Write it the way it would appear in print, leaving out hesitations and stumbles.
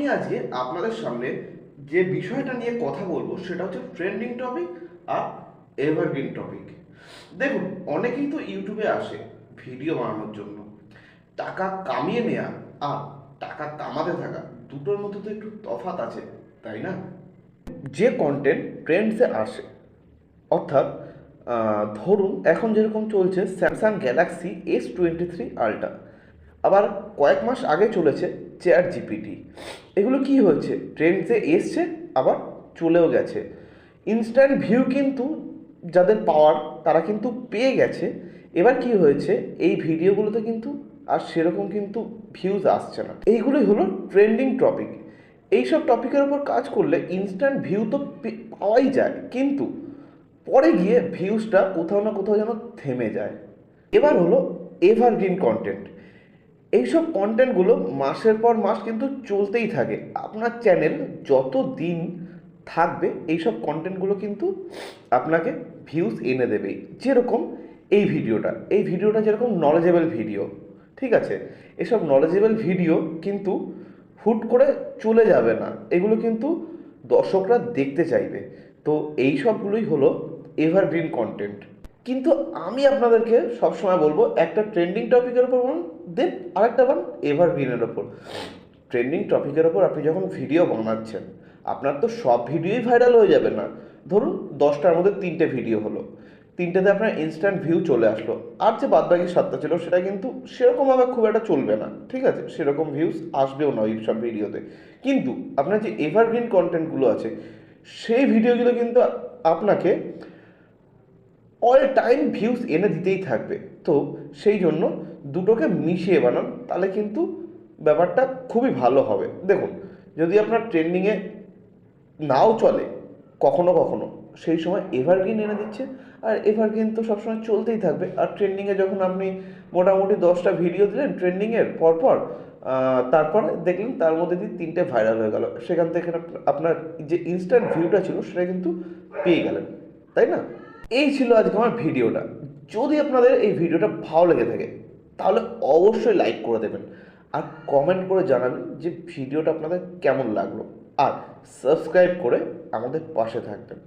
আমি আজকে আপনাদের সামনে যে বিষয়টা নিয়ে কথা বলবো সেটা হচ্ছে ট্রেন্ডিং টপিক আর এভারগ্রিন টপিক। দেখুন, অনেকেই তো ইউটিউবে আসে ভিডিও বানানোর জন্য। টাকা কামিয়ে নেওয়া আর টাকা কামাতে থাকা দুটোর মধ্যে তো একটু তফাৎ আছে, তাই না? যে কন্টেন্ট ট্রেন্ডসে আসে, অর্থাৎ ধরুন এখন যেরকম চলছে স্যামসাং গ্যালাক্সি S23 আলট্রা, আবার কয়েক মাস আগে চলেছে চ্যাট জিপিটি। এগুলো কি হয়েছে, ট্রেন্ডসে এসছে আবার চলেও গেছে। ইনস্ট্যান্ট ভিউ কিন্তু যাদের পাওয়ার তারা কিন্তু পেয়ে গেছে। এবার কি হয়েছে, এই ভিডিওগুলোতে কিন্তু আর সেরকম কিন্তু ভিউজ আসছে না। এইগুলোই হলো ট্রেন্ডিং টপিক। এইসব টপিকের উপর কাজ করলে ইনস্ট্যান্ট ভিউ তো পাওয়াই যায়, কিন্তু পরে গিয়ে ভিউজটা কোথাও না কোথাও যেন থেমে যায়। এবার হলো এভারগ্রিন কন্টেন্ট। এইসব কন্টেন্টগুলো মাসের পর মাস কিন্তু চলতেই থাকে। আপনার চ্যানেল যত দিন থাকবে এইসব কন্টেন্টগুলো কিন্তু আপনাকে ভিউজ এনে দেবেই। যেরকম এই ভিডিওটা যেরকম নলেজেবল ভিডিও, ঠিক আছে? এসব নলেজেবল ভিডিও কিন্তু হুট করে চলে যাবে না, এগুলো কিন্তু দর্শকরা দেখতে চাইবে। তো এই সবগুলোই হলো এভারগ্রিন কন্টেন্ট। কিন্তু আমি আপনাদেরকে সবসময় বলবো, একটা ট্রেন্ডিং টপিকের ওপর বানান, দেন আরেকটা বানান এভারগ্রিনের ওপর। ট্রেন্ডিং টপিকের ওপর আপনি যখন ভিডিও বানাচ্ছেন, আপনার তো সব ভিডিওই ভাইরাল হয়ে যাবে না। ধরুন 10টার মধ্যে 3টে ভিডিও হলো, 3টেতে আপনার ইনস্ট্যান্ট ভিউ চলে আসলো, আর যে বাদবাকি 7টা ছিল সেটা কিন্তু সেরকমভাবে খুব একটা চলবে না, ঠিক আছে? সেরকম ভিউজ আসবেও না ওই সব ভিডিওতে। কিন্তু আপনার যে এভারগ্রিন কন্টেন্টগুলো আছে, সেই ভিডিওগুলো কিন্তু আপনাকে অল টাইম ভিউজ এনে দিতেই থাকবে। তো সেই জন্য দুটোকে মিশিয়ে বানান, তাহলে কিন্তু ব্যাপারটা খুবই ভালো হবে। দেখুন, যদি আপনার ট্রেন্ডিংয়ে নাও চলে কখনো কখনো, সেই সময় এভারগ্রিন এনে দিচ্ছে, আর এভারগ্রিন তো সবসময় চলতেই থাকবে। আর ট্রেন্ডিংয়ে যখন আপনি মোটামুটি 10টা ভিডিও দিলেন ট্রেন্ডিংয়ের পরপর, তারপরে দেখলেন তার মধ্যে দিয়ে 3টে ভাইরাল হয়ে গেল, সেখান থেকে আপনার যে ইনস্ট্যান্ট ভিউটা ছিল সেটা কিন্তু পেয়ে গেলেন, তাই না? এই ছিল আজকে আমার ভিডিওটা। যদি আপনাদের এই ভিডিওটা ভালো লেগে থাকে তাহলে অবশ্যই লাইক করে দেবেন, আর কমেন্ট করে জানাবেন যে ভিডিওটা আপনাদের কেমন লাগলো, আর সাবস্ক্রাইব করে আমাদের পাশে থাকবেন।